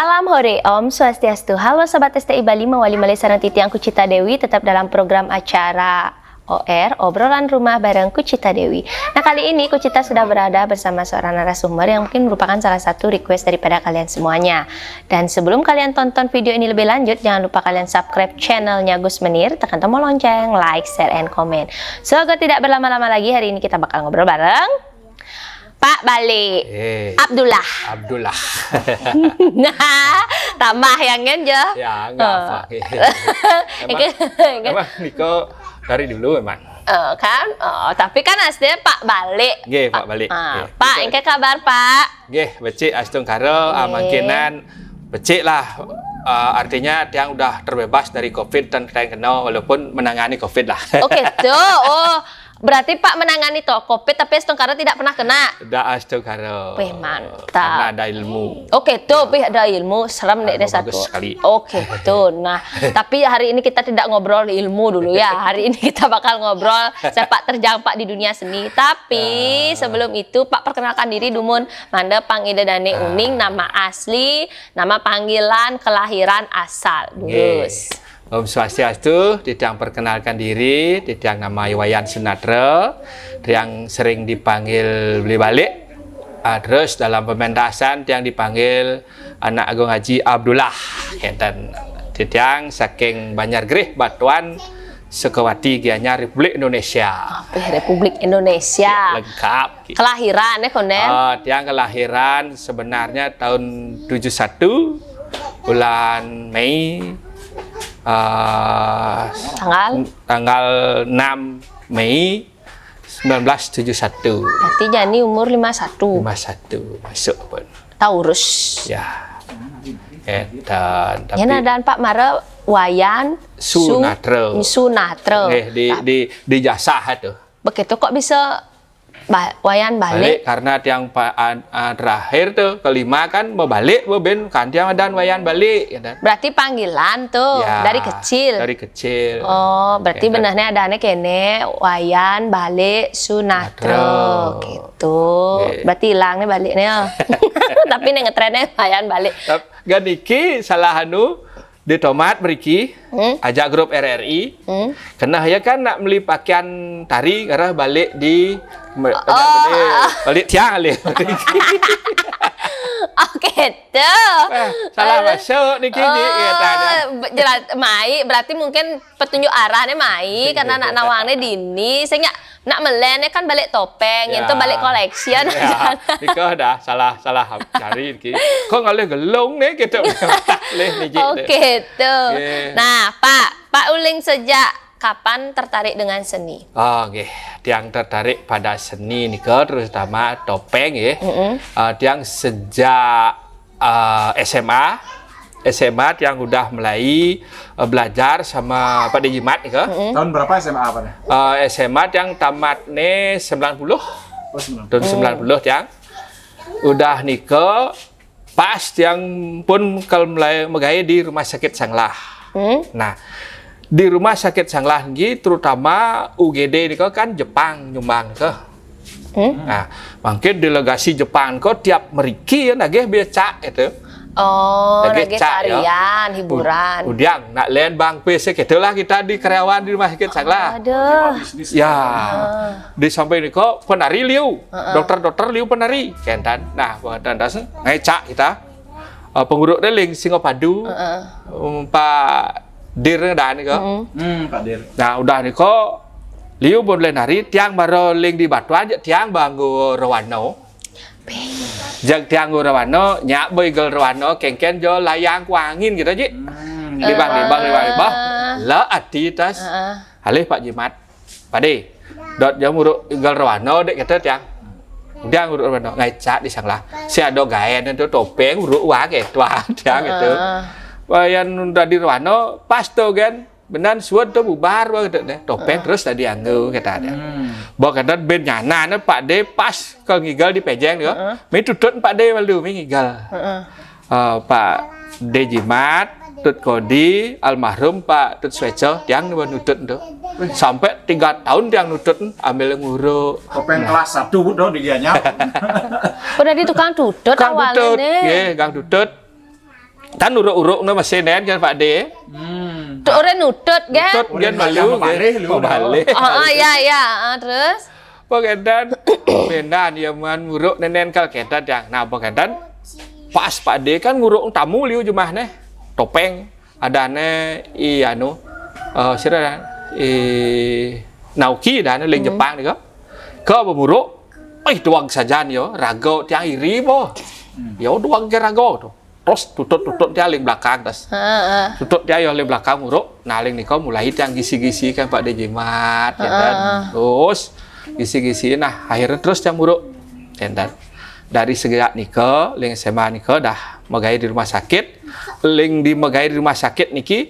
Salam hore, Om Swastiastu. Halo Sobat STI Bali, mewali Malay sarang titiang Kucita Dewi tetap dalam program acara OR, obrolan rumah bareng Kucita Dewi. Nah, kali ini Kucita sudah berada bersama seorang narasumber yang mungkin merupakan salah satu request daripada kalian semuanya. Dan sebelum kalian tonton video ini lebih lanjut, jangan lupa kalian subscribe channelnya Gus Menir, tekan tombol lonceng, like, share, and comment. So, agar tidak berlama-lama lagi, hari ini kita bakal ngobrol bareng Pak Bale, Abdullah. Nah, tambah yang aja. Ya, enggak apa. Emang Niko dari dulu emang. Kan? Tapi kan aslinya Pak Bale. Nggih, Pak Bale. Pak, engke kabar, Pak? Nggih, becik astung karo mangkinan becik lah. Artinya dia udah terbebas dari COVID dan kita kenal walaupun menangani COVID lah. Oke, tuh. Oh, berarti Pak menangani toh COVID tapi astung karo tidak pernah kena. Udah astung karo. Wih, mantap. Karena ada ilmu. Oke, tuh, ada ilmu, serem deh satu. Oke, tuh. Nah, tapi hari ini kita tidak ngobrol ilmu dulu ya. Hari ini kita bakal ngobrol sepak terjang Pak di dunia seni. Tapi sebelum itu Pak perkenalkan diri dumun manda panggil dane uning, nama asli, nama panggilan, kelahiran, asal. Terus. Om Swastiastu, Tidang perkenalkan diri, Tidang nama Wayan Sunatra, yang sering dipanggil Beli Balik. Terus dalam pementasan yang dipanggil Anak Agung Haji Abdullah. Dan Tidang saking Banjar Gerih Batuan Sukawati Gianyar Republik Indonesia. Republik Indonesia. Lengkap. Kelahiran ya Konen? Tiang kelahiran sebenarnya tahun 71 bulan Mei. Tanggal 6 Mei 1971. Berarti Jani umur 51. 51 masuk pun. Taurus. Ya. Dan tapi dan Pak Mara Wayan Sunatra. Di jasa itu. Begitu kok bisa Wayan balik karena yang terakhir tuh kelima kan mau balik ben kan yang dan Wayan balik ya, berarti panggilan tuh ya, dari kecil. Oh, berarti ya, benarnya adanya kene Wayan balik Sunatra gitu. Berarti hilangnya baliknya. Tapi nih ngetrennya Wayan balik. Ganiki salah di tomat beriki ajak grup RRI karena ya kan nak beli pakaian tari karena balik di balik tiang kali. Oke tuh salah masuk niki jelas mai berarti mungkin petunjuk arahnya mai karena nak nawangnya dini sehingga nak melennya kan balik topeng ya, itu balik koleksian ya, itu dah salah cari niki kok ngalih gelung nih gitu. Oke tuh. Nah Pak Uling sejak kapan tertarik dengan seni? Oke, yang tertarik pada seni nih terutama topeng ya. Yang sejak SMA yang udah mulai belajar sama Pak Dejimat nih Tahun berapa SMA Pak? SMA yang tamat nih 90. Tahun 90 yang udah nikah pas yang pun kalau mulai megai di Rumah Sakit Sanglah. Nah, di Rumah Sakit Sanglah ini terutama UGD ini kan Jepang nyumbang ke. Nah, mungkin delegasi Jepang kok tiap meriki ya nagih becak itu. Oh, nagih tarian, hiburan. Udiang nak lain bang PC gitulah kita di karyawan di Rumah Sakit Sanglah. Aduh. Ya. Di sampai ini kok penari liu. Dokter liu penari kentan. Nah, dan dasar ngecak kita. Pengurus deling Singapadu. Pak Dir dan nih kok. Pak Dir. Nah, udah nih kok liu boleh nari tiang baru ling di Batuan tiang banggu Rawano. Jak tiang Rawano nyak boy gel Rawano kengken jo layang kuangin gitu aja. Libang. La atitas. Halih Pak Jimat. Pade. Dot jam urut gel Rawano dek kita tiang. Dia urut Rawano ngecak di Sanglah. Si ado gaen itu topeng urut wah gitu tiang itu. Wayan udah di Rawano pas tuh kan benar suat tuh bubar gitu deh topeng terus tadi anggu kita ada bawa kata ben nyana Pak D pas ke ngigal di pejeng juga mi tutut Pak D malu mi ngigal Pak D Jimat Tut Kodi almarhum Pak Tut Sweco yang nutut tuh sampai 3 tahun yang nutut ambil nguruk topeng kelas 1 udah dianya udah di tukang tutut awalnya gang tutut Tan uruk-uruk no mesin kan Pak De. Tuh orang nutut kan? Tut gen malu balik. Ya, terus? Paketan bendan dia man nguruk nenen kal ketan yang. Nah, paketan pas Pak De kan nguruk tamu liu jumah neh. Topeng adane anu sira Naoki dan ling Jepang ni ko. Ko bemuruk. Duang saja yo rago tiang iri po. Yo duang ke rago tu. Terus tutut dia ling belakang tas. Tutut dia yo ling belakang nguruk. Nah ling niko mulai tiang gisi-gisi kan Pak De jimat kan. Terus gisi-gisi nah akhirnya terus tiang nguruk. Enten. Dari segala niko ling SMA niko dah megai di rumah sakit. Ling di megai di rumah sakit niki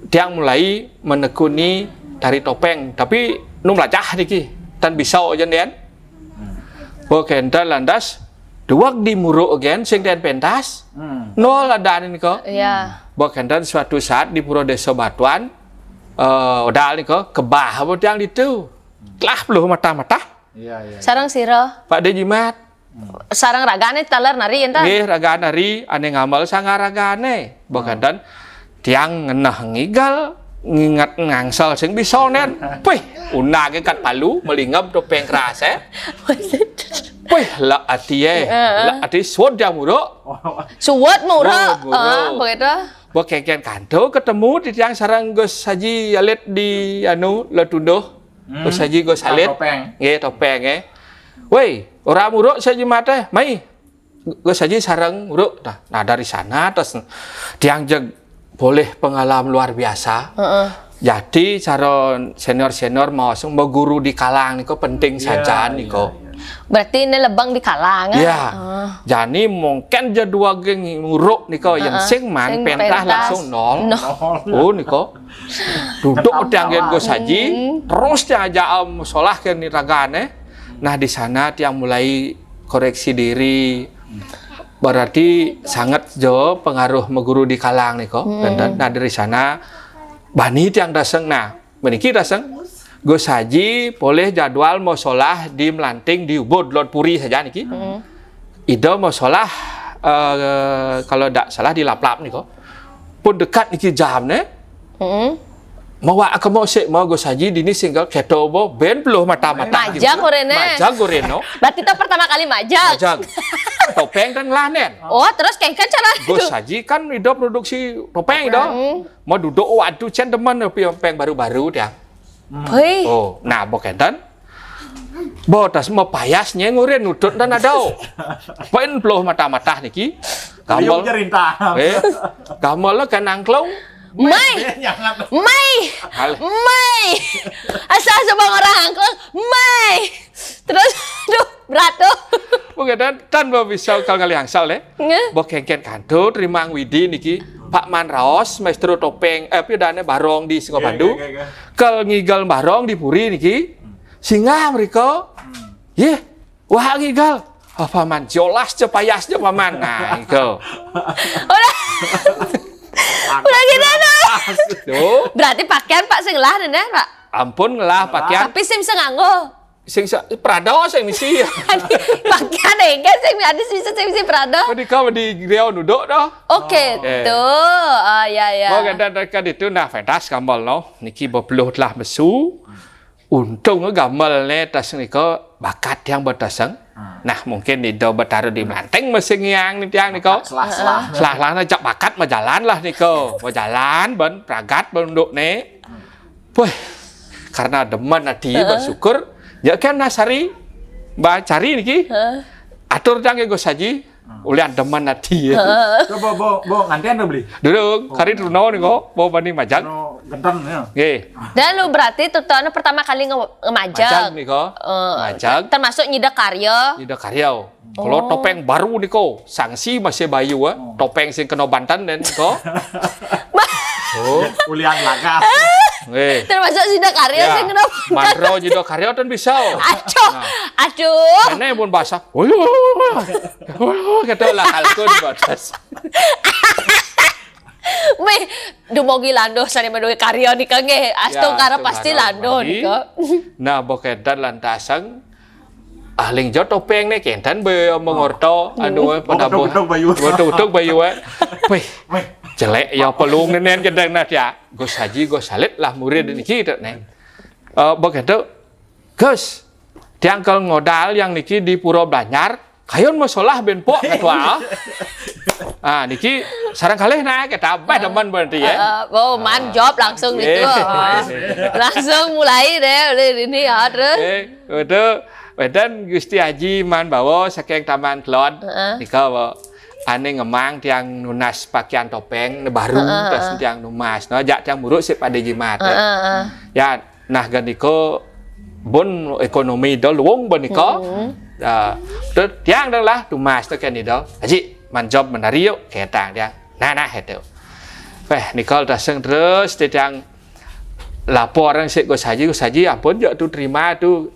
tiang mulai menekuni tari topeng tapi nung lacah niki tan bisa aja den. Kenta landas duak di muruk again sing den pentas. Nol ada niko. Iya. Kenta suatu saat di Pura Desa Batuan odal niko kebah apa tiang itu. Lah belum mata-mata. Iya. Sarang siro. Pak De jimat. Sarang ragane taler nari enta. Nggih raga nari ane ngamal sanga ragane. Kenta tiang ngenah ngigal ngingat ngangsal sing bisa nen. Pih, una ke kat palu melingap topeng keras Pih, la atie. La ati suot dia muruk. Suwot murah. Murah. Begitu. Keken kanto ketemu di tiang sarang Gus Haji Alit di anu Letunduh. Gus Haji Gus Alit. Nggih, topeng Woi, ora muruk saja mate. Mai. Gus Haji sarang muruk. Nah, dari sana terus tiang jeg boleh pengalaman luar biasa. Jadi cara senior mau langsung guru di kalang niko penting saja niko. Berarti ini lebang di kalangan. Iya. Jadi mungkin jadwal geng nguruk niko yang sing man pentas langsung nol. Oh niko. Duduk tiang gen Gus Haji, terus tiang aja musolah ke niragane. Nah di sana tiang mulai koreksi diri. Berarti sangat jauh pengaruh meguru di kalang nih kok. Dan dari sana bani tiang daseng. Nah, meniki daseng Gus Haji boleh jadwal mau sholah di Melanting di Ubud Lord Puri saja niki. Ido mau sholah kalau tidak salah di Laplap nih kok. Pun dekat niki jam nih. Mau aku mau sih mau Gus Haji di ini single keto bo ben belum mata-mata gitu. Majak gorene. Majak goreno. Berarti itu pertama kali majak. Topeng kan lanen. Oh, terus kayak kan cara Gus Haji kan itu produksi topeng itu. Mau duduk waduh cendeman topeng baru-baru dia. Oh, nah bokentan. Botas mau payasnya ngurin nudut dan ada. Ben belum mata-mata niki. Kamal. Kamal lah kan angklong. Mai, asal bang orang angklung, Mai. Terus, berat tuh. Bukan tanpa bisa kalau kali hangsal deh. Bokengken kanto terima widi niki Pak Manraos maestro topeng pidane barong di Singopandu. Kalau ngigal barong di Puri niki singa mereka. Wah ngigal. Paman jolas cepayas je paman. Nah, itu. Udah gitu tuh. Berarti pakaian Pak sing lah nih Pak. Ampun ngelah pakaian. Tapi sim nganggo. Sing Prada sing misi. Pakaian enggak sing ada sing Prada. Di kau di Riau duduk dah. Oke, tuh. Ya. Mau kan itu nah fantas gambar no. Niki berpeluh telah mesu. Untung gambar ne tas niko bakat yang bertasang. Nah mungkin itu bertaruh di Melanting mesin yang nih tiang niko. Selah ngajak bakat mau jalan lah niko. Mau jalan ben pragat benduk nih. Wah karena demen hati bersyukur. Ya kan nasari mbak cari niki. Atur jangan Gus Haji. Ulian demen hati. Coba bo ngantian udah beli. Duduk kari runo niko. Bawa banding majak. Genteng ya. Dan lu berarti tutono pertama kali ngemajak. Majak niko. Majak. Termasuk nyidak karya. Nyidak karya. Kalau topeng baru niko, sanksi masih bayu topeng sing kena Banten dan niko. Ulian lagas. Termasuk nyidak karya sing kena Banten. Mandro nyidak karya kan bisa. Aduh. Karena pun basah. Kata lah kalkun batas. Weh, dumogi lando sani menduwe karya nika nggih. Asto karep pasti lando nika. Nah, bokedan lantasang ling jot topeng nih kentan be mengorto anu pada bo Tuk bayu. tuk bayu weh Weh. jelek ya pelung nenen kendang nah ya Gus Haji Gus Salit lah murid niki tuh neng begitu Gus tiang kalau ngodal yang niki di Pura Blanyar kayon masalah benpok ketua niki sarang kalih nah kita apa teman berarti ya Oh, manjob langsung itu. Langsung mulai deh ini ya terus. Itu wedan Gusti Haji man bawa saking Taman Kelon nika bawa ane ngemang tiang nunas pakaian topeng baru terus tiang numas no jak tiang buruk sih pada jimat ya nah ganiko bon ekonomi do luang boniko terus tiang dah lah numas tu kan itu Haji man job menari yuk ketang tiang nah itu Nicole daseng terus tiang laporan sih Gus Haji ampun jok tu terima tu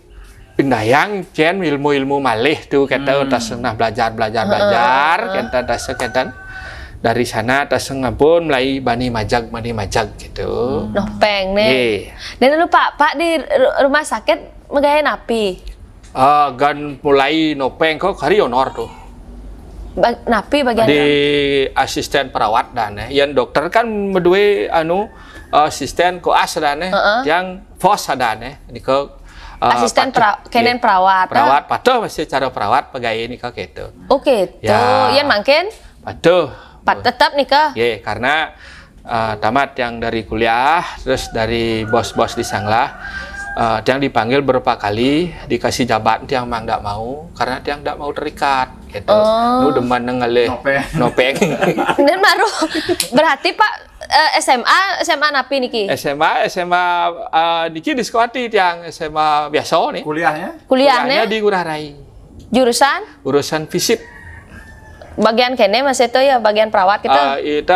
pindayang ken ilmu malih tuh kata taseng nah belajar kenta taseng kentan dari sana taseng ampun mulai bani majag gitu Nopeng nih. Dan lupa Pak di rumah sakit megawe napi. Gan mulai nopeng kok hari honor tuh Napi bagian di asisten perawat dan yang dokter kan medue anu asisten koas dan yang fos dan ini ke asisten kenen perawat patuh masih cara perawat pegawai ini kok gitu. Oke, tuh yang mungkin patuh tetap nikah. Ya, karena tamat yang dari kuliah terus dari bos-bos di Sanglah yang dipanggil beberapa kali dikasih jabatan yang mang tidak mau karena yang tidak mau terikat gitu. Nu demen ngeleh nopeng. Dan baru berarti Pak SMA napi niki. SMA niki diskuati yang SMA biasa nih. Kuliahnya di Ngurah Rai. Urusan fisip. Bagian kene Mas itu ya bagian perawat gitu. Itu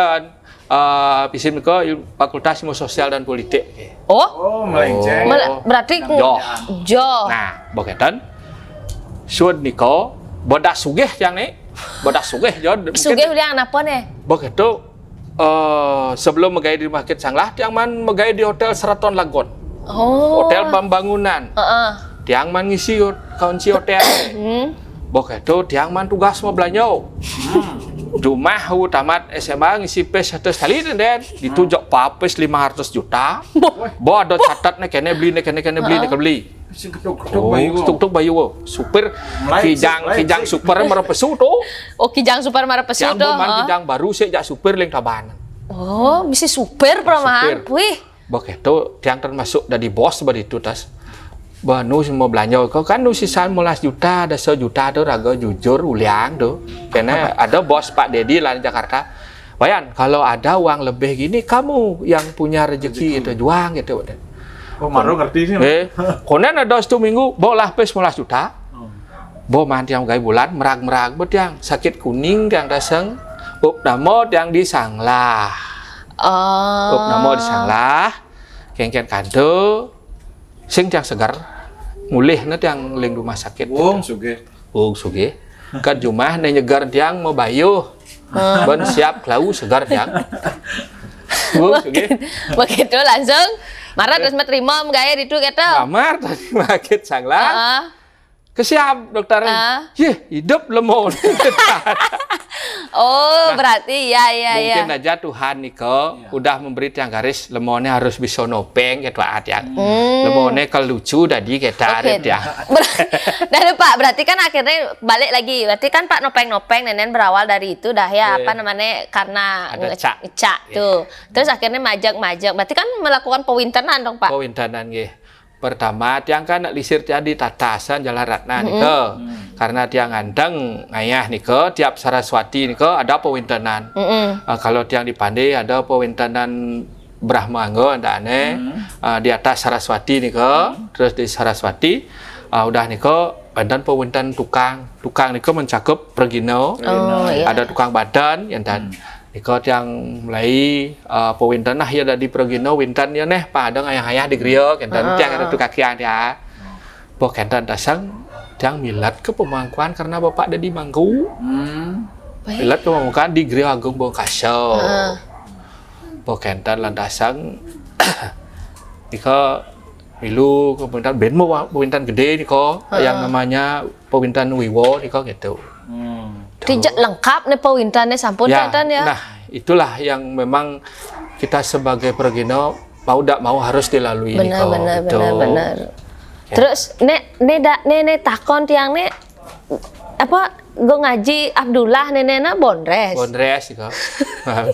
fisip ke Fakultas Ilmu Sosial dan Politik. Oh, melenceng. Berarti jo. Nah, boketan sud niko bodak sugih yang nih. Bodak sugih jo. Sugih yang apa nih? Begitu sebelum megay di Rumah Sakit Sanglah, tiang man megay di Hotel Sheraton Lagon. Hotel pembangunan. Tiang man ngisi kunci hotel. Begitu tiang man tugas mau belanja. Rumah tamat SMA ngisi pes satu kali dan ditujok papes 500 juta. Bo ada catat nih kene beli. Tuk bayu super kijang super marapesu tuh. Oh kijang super marapesu tuh. Kijang baru sih jak super leng tabanan. Oh bisa super peramahan. Wih. Begitu tiang termasuk dari bos begitu tas. Banu semua belanja kau kan nu sisaan 15 juta ada 1 juta tuh raga jujur uliang tuh karena ada bos Pak Dedi lah di Jakarta Bayan kalau ada uang lebih gini kamu yang punya rezeki itu juang gitu Maru ngerti sih konen ada 1 minggu bawa pes 15 juta bawa manti yang gaya bulan merag yang sakit kuning yang daseng namo yang di Sanglah namo di Sanglah kengken kado sing tiang segar mulih nanti yang ling rumah sakit suge kan cuma nyegar tiang mau bayu ben siap klau segar tiang begitu langsung marah terus menerima gaya itu kata kamar tadi sakit Sanglah kesiap dokter hidup lemon Oh, berarti ya. Mungkin aja Tuhan Niko udah memberi yang garis lemonnya harus bisa nopeng gitu ya. Lemonnya kalau lucu tadi kita ya. Dan Pak, berarti kan akhirnya balik lagi. Berarti kan Pak nopeng nenen berawal dari itu dah ya apa namanya karena ngecak tuh. Terus akhirnya majak. Berarti kan melakukan pewintenan dong Pak. Pewintenan nggih. Pertama tiang kan lisir tiang di tatasan Jalan Ratna niko karena tiang ngandeng ngayah niko tiap Saraswati niko ada pewintenan kalau tiang di Pandai ada pewintenan Brahmanggo ada aneh di atas Saraswati niko terus di Saraswati udah niko badan pewintenan tukang niko mencakup Pergino ada tukang badan yang dan niko yang mulai pewinten nah ya dari Pergino winten ya neh padang ayah di griyo kentan tiang ada tukakian ya bo kentan dasang tiang milat ke pemangkuan karena bapak ada di Mangku milat ke pemangkuan di griyo Agung Bongkaso bo kentan landasang niko Milu ke pemerintahan ben mau pemerintahan gede niko yang namanya pemerintahan Wiwo niko gitu. Tidak lengkap nih pawintannya sampun Ya, kan ya. nah itulah yang memang kita sebagai Pergino mau tidak mau harus dilalui Benar, niko. benar, gitu. benar. Ya. Terus nek takon tiang nek apa gue ngaji Abdullah nenena Bondres. Bondres niko.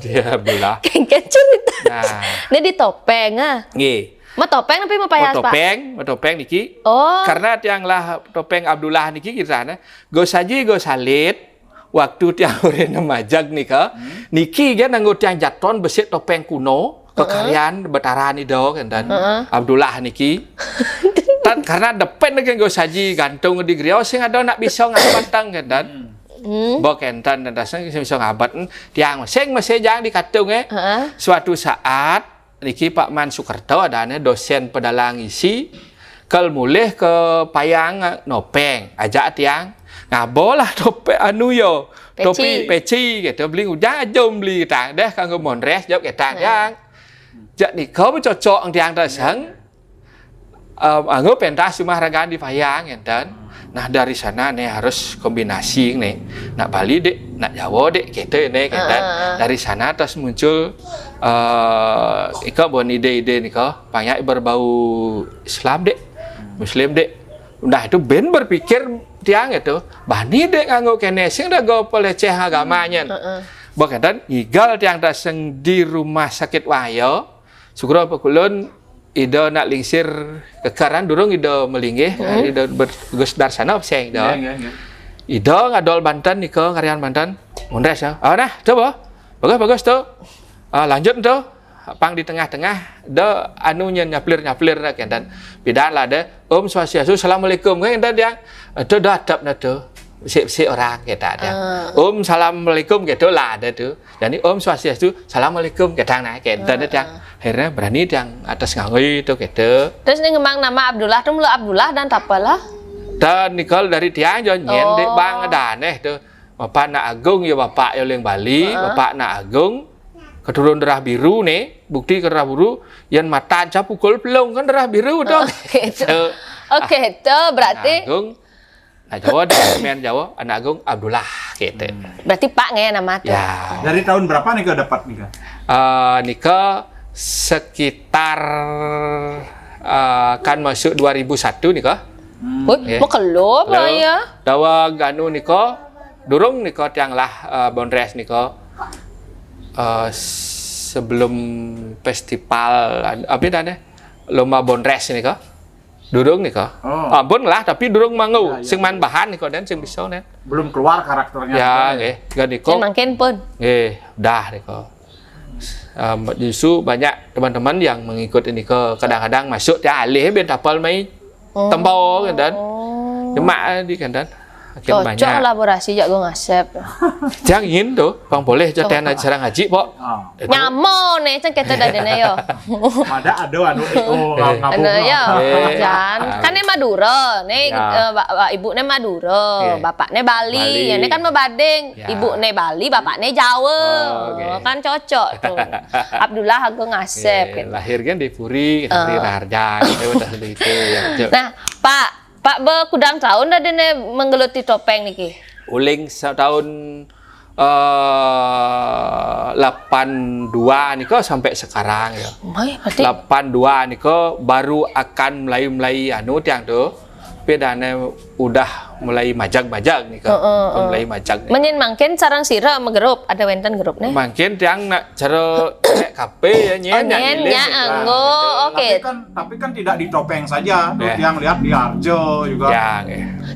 Dia bilang. Kengken cerita. Nah, Nek di topeng ah. nggih. Mau topeng tapi mau payas Pak. Mau topeng niki. Oh. Karena tiang lah topeng Abdullah niki kirana go saji go salit waktu tiang urena majag nika niki kan nganggo tiang jaton besit topeng kuno kekarian betaran ido kan dan Abdullah niki tan karena depen niki go saji gantung di griau sing ada nak bisa ngabatang kan dan boken tan dan dasang bisa ngabat tiang masing jang di katung suatu saat niki Pak Man Sukerto adanya dosen pedalang isi kal mulih ke payang nopeng ajak tiang ngabolah topeng anu yo topi peci gitu beli ujang ajom beli tang deh kanggo Bondres jawab ketang yang jak niko cocok tiang dasang anggo pentas cuma ragaan di payang enten. Nah dari sana nih harus kombinasi nih nak Bali dek nak Jawa dek gitu nih kan dari sana terus muncul ika bon ide-ide nih kok banyak berbau Islam dek Muslim dek nah itu ben berpikir tiang itu bani dek nganggo kene sing udah go peleceh agamanya bahkan dan igal tiang daseng di rumah sakit wayo syukur apa kulon Ido nak lingsir kekaran durung Ido melinggih Ido bergus dar sana opseng Ido Ido ngadol Banten niko ngarian Banten Bondres ya nah coba bagus tuh lanjut tuh pang di tengah-tengah do anu nyaplir kan dan bidan lah deh Om Swastiastu Assalamualaikum kan dan yang itu do adab na tuh si orang kita ada Om Assalamualaikum gitu lah ada tuh jadi Om Swastiastu Assalamualaikum kita nah kita ada yang akhirnya berani yang atas ngangui itu gitu Terus nih ngemang nama Abdullah tuh mula Abdullah dan tapalah dan Nicole dari tiang jo nyen dek bang ada aneh tuh Bapak Nak Agung ya Bapak Yoling Bali Bapak Nak Agung keturun darah biru nih bukti darah biru yang mata aja pukul pelong kan darah biru dong Oke itu berarti Agung nah Jawa deh men Jawa Anak Agung Abdullah gitu berarti Pak nge nama tuh ya Dari tahun berapa nih dapat nih Nika sekitar kan masuk 2001 nika mau keluar apa ya dawa ganu niko durung niko tiang lah Bondres niko sebelum festival apa namanya lomba Bondres niko durung niko ampun lah tapi durung mangu sing man bahan niko dan sing bisa nih belum keluar karakternya ya nggih gan niko makin pun nggih dah niko justru banyak teman-teman yang mengikuti niko kadang-kadang masuk dia alih ben tapal mai tempo kan dan cuma di kan dan cocok kolaborasi jago ngasep jangan tuh bang boleh joten aja serang haji pok nyamo nih ceng kita dah dene yo ada anu anu yo jan kan nih Madura nih ibu nih Madura bapak nih Bali ya ini kan membading ibu nih Bali bapak nih Jawa kan cocok tuh Abdullah aku ngasep lahir kan di Puri di Raharja itu nah Pak be kudang tahun dah dene menggeluti topeng niki. Uling tahun 82 niko sampai sekarang ya. Berarti 82 niko baru akan mulai anu tiang tuh. Bedane udah mulai majag-majag nih kan. Mulai majag. Menyen mangken sarang sira sama grup ada wenten grup nih. Mungkin tiang nak cara kape ya nyen. Anggo. Oke. Tapi kan tidak di topeng saja. Yang lihat di Arjo juga. Ya,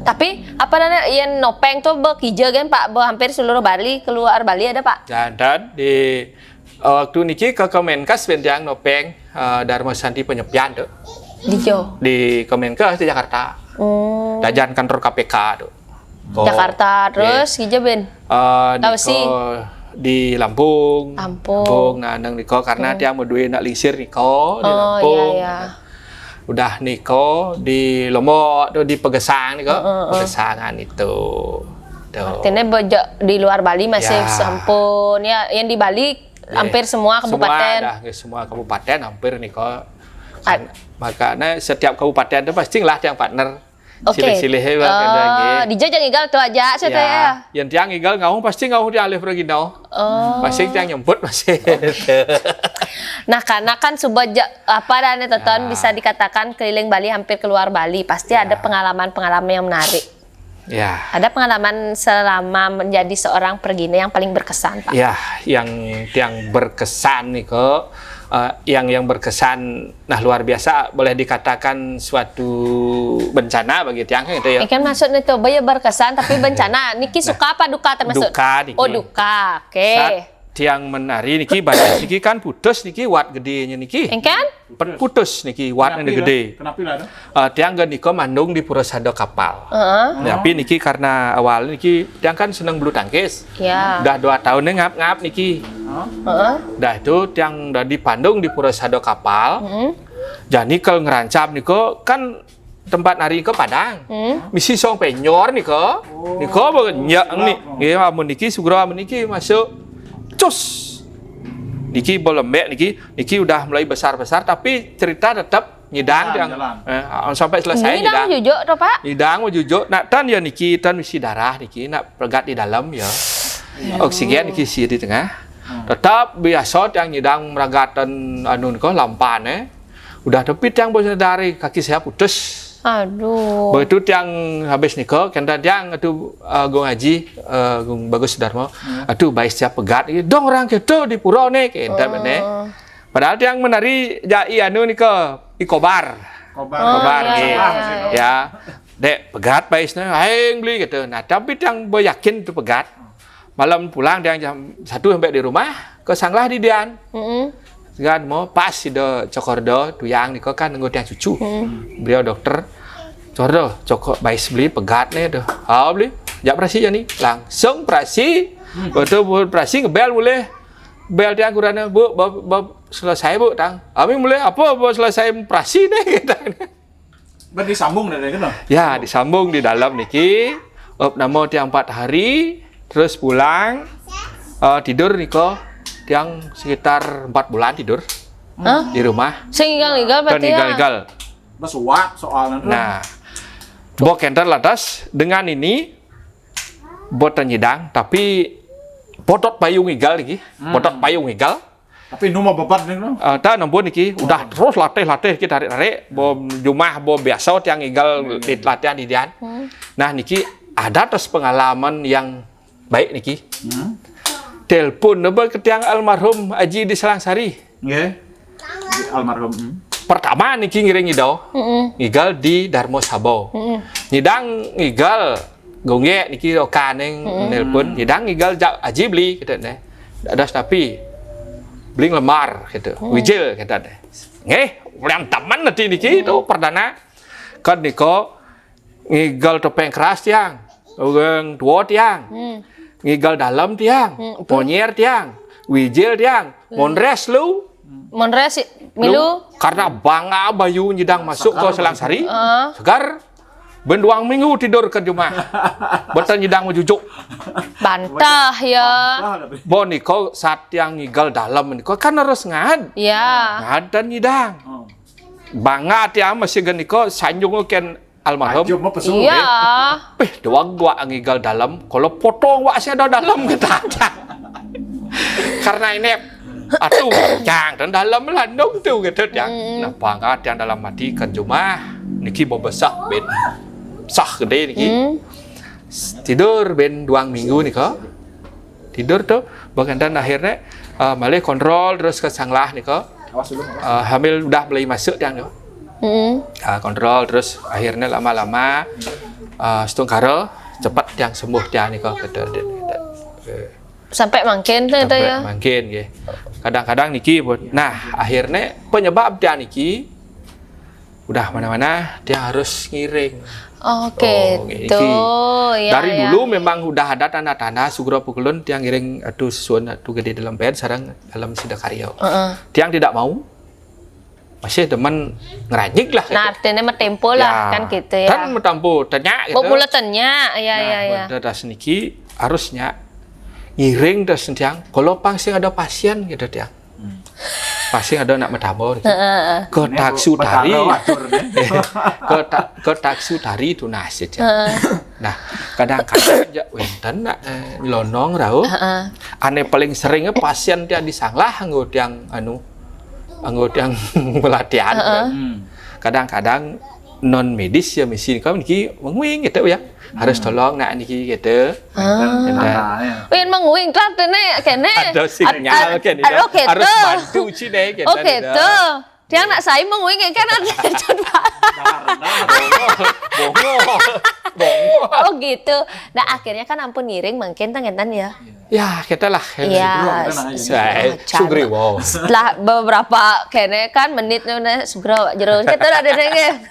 Tapi apa namanya yang nopeng tuh bekija kan Pak, hampir seluruh Bali keluar Bali ada Pak. Dan di waktu niki ke Kemenkes tiang nopeng Dharma Santi Penyepian tuh. Di Kemenkes di Jakarta. Dajan kantor KPK tuh. Jakarta terus hija ben. Di Lampung. Nah nang niko karena dia mau duit nak lingsir niko di Lampung. Udah niko di Lombok tuh di Pegesang niko. Pegesangan itu. Artinya di luar Bali masih sampun ya yang di Bali hampir semua kabupaten. Semua kabupaten hampir niko. Makanya setiap kabupaten itu pastilah tiang partner. Oke. Silih-silih Di Jogja ngigal tuh aja saya ya. Yang tiang ngigal ngau pasti ngau di alih pergino. Masih tiang nyemput masih. Nah, karena kan apa dan tonton bisa dikatakan keliling Bali hampir keluar Bali, pasti ada pengalaman-pengalaman yang menarik. Ya. Ada pengalaman selama menjadi seorang pergino yang paling berkesan, Pak? Ya, yang berkesan nih kok. Yang berkesan, nah luar biasa, boleh dikatakan suatu bencana bagi tiang gitu ya. Kan maksudnya itu berkesan tapi bencana. Niki suka apa duka termasuk? Duka niki. Oh duka, oke. Saat tiang menari niki badan niki kan putus niki wat gedenya niki. Kan? Putus niki wat yang gede. Kenapa lah? Tiang gen niko mandung di Purwosado kapal. Tapi niki karena awal niki tiang kan seneng bulu tangkis. Ya. Udah 2 tahun ngap niki. Dah itu tiang udah dipandung di Purwosado kapal. Jadi kalau ngerancap niko kan tempat nari ke Padang. Misi song penyor niko. Niko banyak nih. Nggih amun niki sugro amun niki masuk cus. Niki bolembek niki udah mulai besar-besar tapi cerita tetap nyidang yang sampai selesai nyidang jujuk toh Pak? Nyidang mau jujuk nak tan ya niki tan isi darah niki nak pegat di dalam ya. Oksigen niki isi di tengah. Tetap biasa yang nyidang meragatan anu niko lampan udah tapi yang bos dari kaki saya putus. Aduh. Begitu tiang habis niko, kena tiang itu gue ngaji, gue bagus Darmo, itu baik siap pegat, dong orang gitu di pura nih, kena bener. Padahal tiang menari jai anu niko, ikobar, ya, dek pegat baiknya, aing beli gitu. Nah tapi tiang yakin itu pegat, malam pulang tiang jam 1 sampai di rumah, kesanglah di dian. Kan mau pas do cokordo tuyang niko kan nunggu tiang cucu beliau dokter cokordo cokok bais beli pegat nih tuh beli jak prasi nih langsung prasi betul prasi ngebel mulai bel tiang kurana bu selesai bu tang kami mulai apa bu selesai prasi deh kita berarti disambung dari kan ya disambung di dalam niki nama tiang 4 hari terus pulang tidur niko yang sekitar 4 bulan tidur di rumah. Singgal-inggal berarti ya? Tinggal. Bersuak soalnya. Nah, bok enter lantas dengan ini botan nyidang tapi potot payung igal niki, potot payung igal. Tapi nu mau bebat nih no. Ta nombor niki udah terus latih kita tarik bom jumah bom biasa yang igal di latihan di dian. Nah niki ada terus pengalaman yang baik niki. Telepon nebel ke tiang almarhum Aji di Selangsari. Nggih. Almarhum. Pertama niki ngiring ngigal di Darmo Sabo. Nyidang ngigal gonge niki okan yang nelpon. Nyidang ngigal Aji beli gitu deh. Ada tapi beli lemar gitu. Wijil gitu deh. Nggih, yang taman nanti niki itu perdana. Kan niko ngigal topeng keras tiang. Orang tua tiang. Ngigal dalam tiang, ponyer tiang, wijil tiang, monres lu. Monres milu. Karena bangga bayu nyidang masuk ke Selangsari, segar. Ben 2 minggu tidur ke rumah. Betul nyidang menjujuk. Bantah ya. Bon niko saat yang ngigal dalam niko kan harus ngad. Ya. Ngad dan nyidang. Bangga tiang masih gen niko sanjung ken almarhum. Iya. Doang gua ngigal dalam, kalau potong wak saya ada dalam kita. Karena ini atuh yang dan dalam landung tuh gitu yang. Nah banget yang dalam mati kan cuma niki mau besar ben sah gede niki. Tidur ben 2 minggu nih kok. Tidur tuh bahkan dan akhirnya malah kontrol terus ke sanglah nih kok. Hamil udah mulai masuk yang kontrol terus akhirnya lama-lama setungkara cepat yang sembuh dia nih kok sampai makin tuh ya makin ya kadang-kadang niki nah akhirnya penyebab dia niki udah mana-mana dia harus ngiring. Gitu ya, dari dulu memang udah ada tanda-tanda sugro pukulun tiang ngiring aduh susun aduh gede dalam bed sarang dalam sidakaryo tiang tidak mau masih teman ngerajik lah. Nah, artinya metempo lah kan gitu ya. Kan metempo tanya gitu. Mula tanya, ya. Das niki harusnya ngiring das tiang. Kalau pangsing ada pasien gitu tiang. pasti ada nak medamor ke taksu tari ke taksu tari itu nasib nah kadang-kadang ya wenten nak lonong rau ane paling seringnya pasien dia disanglah anggo yang pelatihan kadang-kadang non medis ya mesin kau niki menguing gitu ya harus tolong nak niki gitu Win menguing tat kene ada sinyal kene harus bantu cine gitu dia nak saya menguing kan ada bongo oh gitu nah akhirnya kan ampun ngiring mungkin tangan ya kita lah ya Sugriwo setelah beberapa kene kan menit Sugriwo jero kita ada denge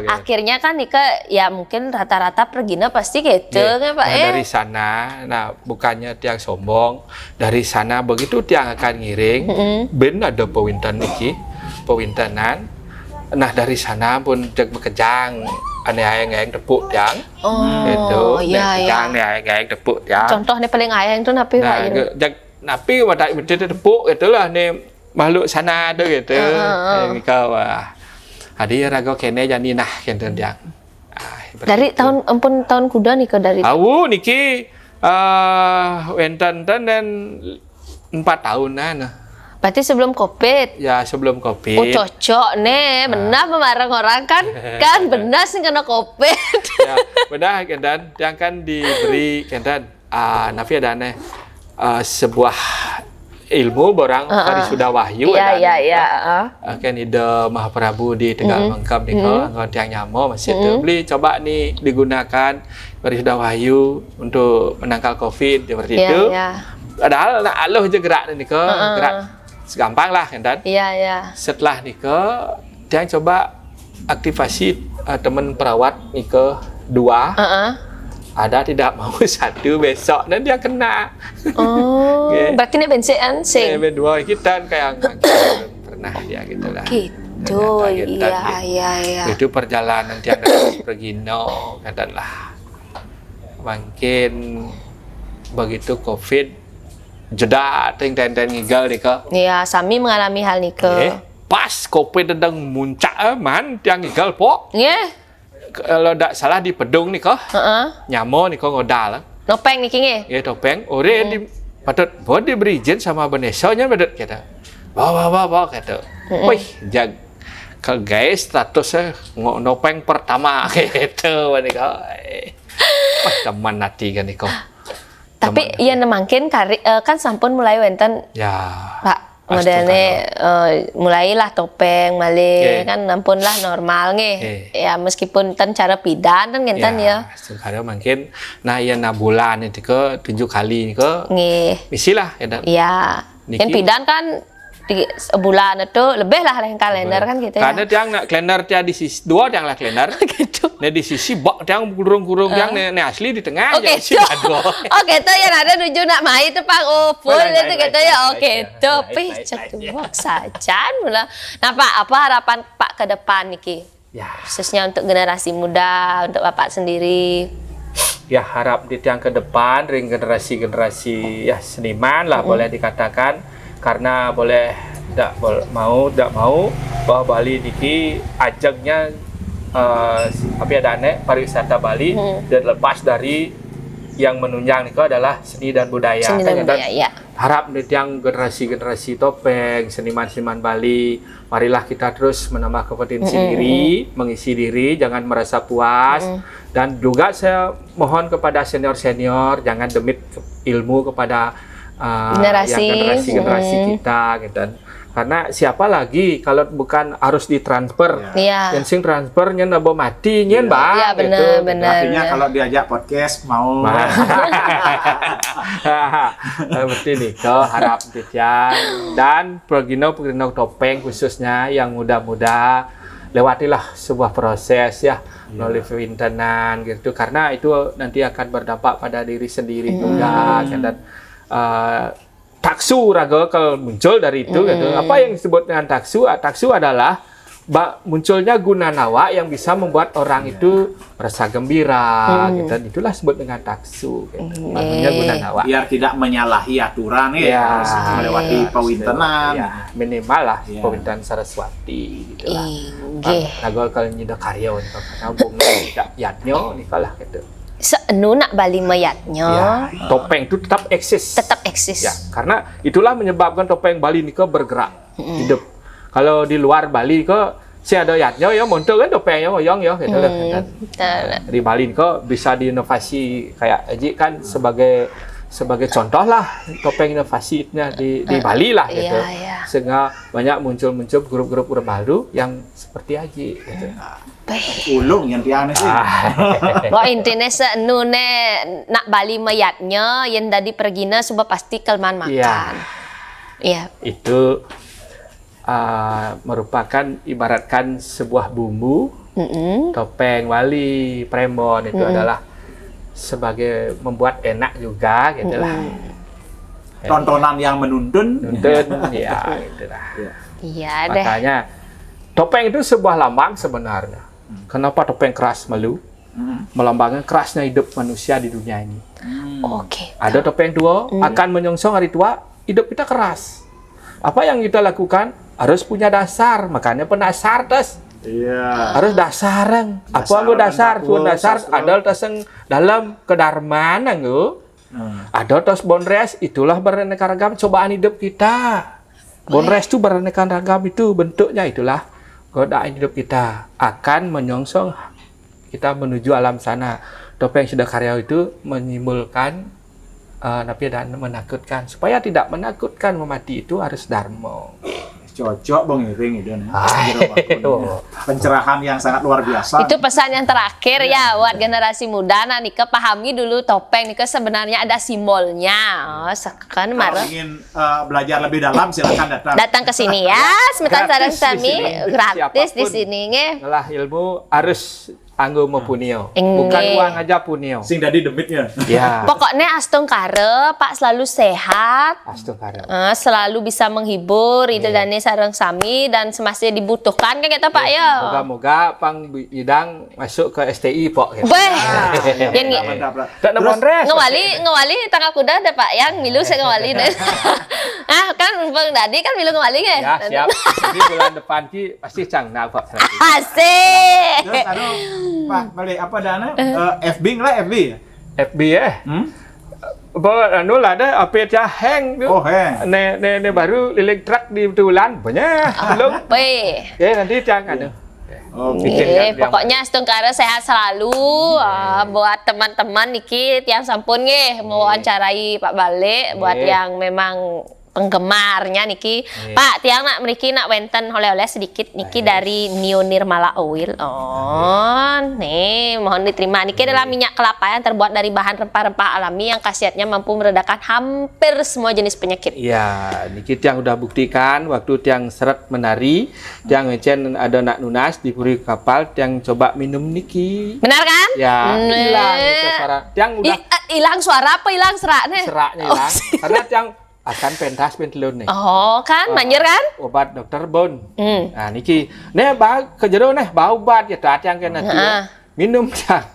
akhirnya kan Nika ya mungkin rata-rata perginya pasti gitu kan Pak dari sana nah bukannya tiang sombong dari sana begitu tiang akan ngiring ben ada pewintanan nah dari sana pun jag bekejang ane ayang tepuk tiang itu yang ayang tepuk tiang contohnya paling ayang itu napi Pak jag napi wadah betul tepuk itulah nih makhluk sana tu gitu kau hadir rago kene jadi nah kenten tiang dari tahun kuda nih ke dari niki wenten dan 4 tahunan berarti sebelum COVID ya sebelum COVID cocok nih benar memarang orang kan benar sih kena COVID ya benar kendan yang kan diberi kendan nafi ada sebuah ilmu borang dari sudah wahyu kan ide Mahaprabu di Tegal Mengkam nih kalau tiang nyamo masih itu beli coba nih digunakan dari sudah wahyu untuk menangkal COVID seperti itu padahal nak aloh je gerak nih gerak segampang lah kan setelah nikah dia coba aktivasi teman perawat nikah 2 ada tidak mau 1 besok dan dia kena berarti ini bensin sing dua kita kayak pernah ya gitulah gitu iya itu perjalanan tiang pergi katakanlah mungkin begitu COVID jeda ting ngigal nika. Iya, Sami mengalami hal nika. Pas COVID sedang muncak man tiang ngigal po. Kalau tidak salah di Pedung nika. Nyamo nika ngodal. Topeng niki topeng. Ore di patut buat diberi izin sama Beneso nya patut kata. Bawa kata. Wih, jag ke guys statusnya nopeng pertama gitu nika. Teman nanti kan nika. Tapi iya nemangkin kan sampun mulai wenten Pak modelnya mulailah topeng malih kan ampun lah normal ya meskipun ten cara pidan kan ngenten ya sekarang mungkin nah ya bulan itu ke 7 kali ke misi lah ya kan pidan kan di sebulan itu lebih lah yang kalender kan gitu karena tiang nak kalender tiang di sisi 2 tiang lah kalender gitu nah di sisi bak tiang kurung tiang asli di tengah aja sih gitu ya ada nuju nak main itu Pak full itu gitu ya tapi cetuk saja mula nah Pak apa harapan Pak ke depan niki khususnya untuk generasi muda untuk Bapak sendiri ya harap di tiang ke depan generasi ya seniman lah boleh dikatakan karena boleh tidak mau bahwa Bali niki ajaknya pariwisata Bali dan lepas dari yang menunjang niko adalah seni dan budaya. Harap yang generasi topeng seniman Bali marilah kita terus menambah kompetensi diri, mengisi diri, jangan merasa puas dan juga saya mohon kepada senior jangan demit ilmu kepada generasi kita gitu. Karena siapa lagi kalau bukan harus ditransfer yang sing transfernya nabo mati nyen Bang benar artinya kalau diajak podcast mau berarti nih harap titian dan pergino topeng khususnya yang muda-muda lewatilah sebuah proses melalui wintenan gitu karena itu nanti akan berdampak pada diri sendiri juga dan taksu raga kalau muncul dari itu gitu. Apa yang disebut dengan taksu? Taksu adalah munculnya guna nawa yang bisa membuat orang itu merasa gembira, gitu. Dan itulah sebut dengan taksu. Gitu. Makanya guna nawa. Biar tidak menyalahi aturan ya, harus melewati pawintenan. Ya, minimal lah Ya. pawintan Saraswati gitu lah. Inggih. Nagol kalau nyida karyo nih kalau bunga tidak yatnyo nih kalah gitu. Seenu nak bali mayatnya Ya, topeng itu tetap eksis. tetap eksis. Ya, karena itulah menyebabkan topeng Bali ini bergerak hidup. Kalau di luar Bali si ada yatnya ya muncul kan topengnya ngoyong ya gitu loh. Dan di Bali bisa diinovasi kayak Aji kan sebagai contoh lah topeng inovasinya di Bali lah gitu. Iya. Sehingga banyak muncul grup-grup baru yang seperti Aji gitu. Ulung yang tiang sih. Wah intinya seenu ne nak bali mayatnya yang tadi pergina sudah pasti kelman makan. Iya. Itu merupakan ibaratkan sebuah bumbu. Topeng Wali Premon itu adalah sebagai membuat enak juga gitu lah. Tontonan yang menuntun. Ya gitulah. Iya deh. Makanya topeng itu sebuah lambang sebenarnya. Kenapa topeng keras malu? Melambangkan kerasnya hidup manusia di dunia ini. Oke. Ada topeng tua akan menyongsong hari tua, hidup kita keras. Apa yang kita lakukan harus punya dasar, makanya penasar tes. Iya. Harus dasareng. Apa anggo dasar? Suun dasar ada teseng dalam kedarman anggo. Ada tos bonres, itulah beraneka ragam cobaan hidup kita. Bonres itu beraneka ragam itu bentuknya itulah godaan hidup kita akan menyongsong kita menuju alam sana. Topeng Sidakarya itu menyimpulkan dan menakutkan. Supaya tidak menakutkan memati itu harus dharma. Cocok Bang Iring itu. Itu. Pencerahan yang sangat luar biasa. Itu pesan yang terakhir ya buat generasi muda. Nah Nika pahami dulu topeng Nika sebenarnya ada simbolnya. Oh, kan Kalau marah. ingin belajar lebih dalam silakan datang. Datang ke sini ya, sebentar sareng Gratis di sami sini. gratis di Siapapun. sini nge. Ngalah ilmu harus anggo mau punio. Enggak. Bukan uang aja punio. Sing dari demitnya. Ya. Pokoknya astungkare Pak selalu sehat. Astagfirullah. Selalu bisa menghibur ide dan sareng sami dan semasa dibutuhkan kan kita Pak ya. Moga-moga pang bidang masuk ke STI pok. Gitu. Beh, yang Tak ada bonres. ngewali tanggal kuda ada Pak yang milu saya ngewali. Kan Bang Dadi kan milu ngewali nge. Ya siap. Jadi bulan depan ki pasti cangna pok. Asik. Terus Pak, balik apa dana? FB lah FB. FB ya. Anu lah ada apa hang tu. Oh, hang. Ne baru lilik truk di Betulan banyak. Belum. Beh. Nanti cang ada. Pokoknya astungkare sehat selalu buat teman-teman niki tiang sampun nggih mewawancarai Pak Bale buat yang memang penggemarnya niki. Pak tiang nak mriki nak wenten oleh-oleh sedikit niki dari Neo Nirmala Oil. Oh, nih mohon diterima. Niki adalah minyak kelapa yang terbuat dari bahan rempah-rempah alami yang khasiatnya mampu meredakan hampir semua jenis penyakit. Iya, niki tiang udah buktikan waktu tiang seret menari, tiang ngecen ada nak nunas di puri kapal, tiang coba minum niki. Benar kan? Ya, hilang itu suara. Tiang udah Hilang suara apa hilang seraknya? seraknya hilang. Karena tiang akan pentas pentelun nih. Oh, kan manjur kan? Obat dokter Bon. Nah, niki, bau kejero bau obat ya tiang kena minum tiang.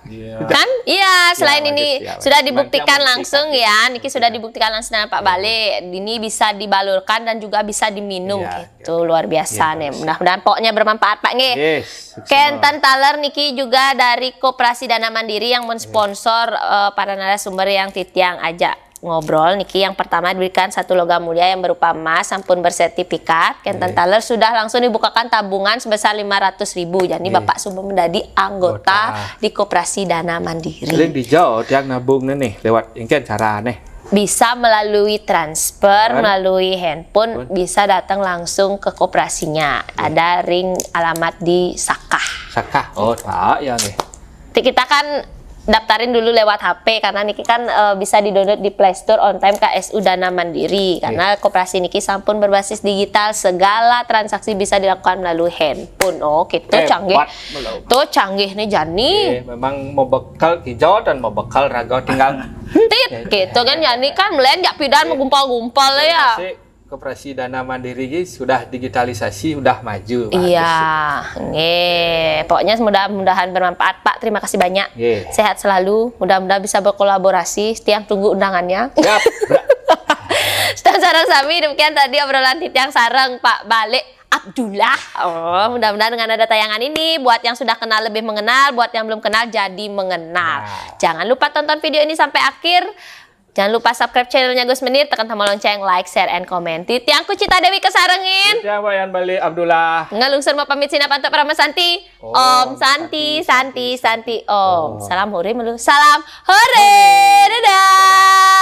Kan? Iya, selain lanjut, ini ya, sudah lanjut. dibuktikan Cuman langsung ya. Niki sudah dibuktikan langsung dengan Pak Bale. Ini bisa dibalurkan dan juga bisa diminum Iya, gitu. Luar biasa nih. Mudah-mudahan pokoknya bermanfaat Pak nggih. Yes. Kenten Taler niki juga dari Koperasi Dana Mandiri yang mensponsor para narasumber yang titiang ajak ngobrol niki. Yang pertama diberikan satu logam mulia yang berupa emas sampun bersertifikat. Kenten Taler sudah langsung dibukakan tabungan sebesar 500.000. Jadi Bapak sudah menjadi anggota di Koperasi Dana Mandiri. Sering dijauh tiang nabung nih lewat ingken cara nih. Bisa melalui transfer, melalui handphone, bisa datang langsung ke koperasinya. Ada ring alamat di Sakah. Sakah. Oh, tak ya nih. Kita kan daftarin dulu lewat HP karena niki kan bisa di-download di Play Store on time KSU Dana Mandiri karena koperasi niki sampun berbasis digital, segala transaksi bisa dilakukan melalui handphone. Oh, gitu canggih. Tuh canggih nih Jani. Memang mau bekal hijau dan mau bekal raga tinggal Tit gitu kan Jani kan melen jak pidan menggumpal-gumpal ya. Koperasi Dana Mandiri ini sudah digitalisasi, sudah maju. Pak. Iya, nggih. Pokoknya mudah-mudahan bermanfaat Pak. Terima kasih banyak. Nggih. Sehat selalu. Mudah-mudahan bisa berkolaborasi. Tiang tunggu undangannya. Siap. Sedang sarang sami, demikian tadi obrolan Tiang Sareng Pak Balik Abdullah. Oh, mudah-mudahan dengan ada tayangan ini, buat yang sudah kenal lebih mengenal, buat yang belum kenal jadi mengenal. Nah. Jangan lupa tonton video ini sampai akhir. Jangan lupa subscribe channelnya Gus Menir, tekan tombol lonceng, like, share, and comment. Tiangku Cita Dewi kesarengin. Tiang Bayan Bali Abdullah. Ngalungsur mau pamit sina pantuk Prama Santi. Om Santi, Santi, Santi, Om. Salam hore melu. Salam hore. Dadah.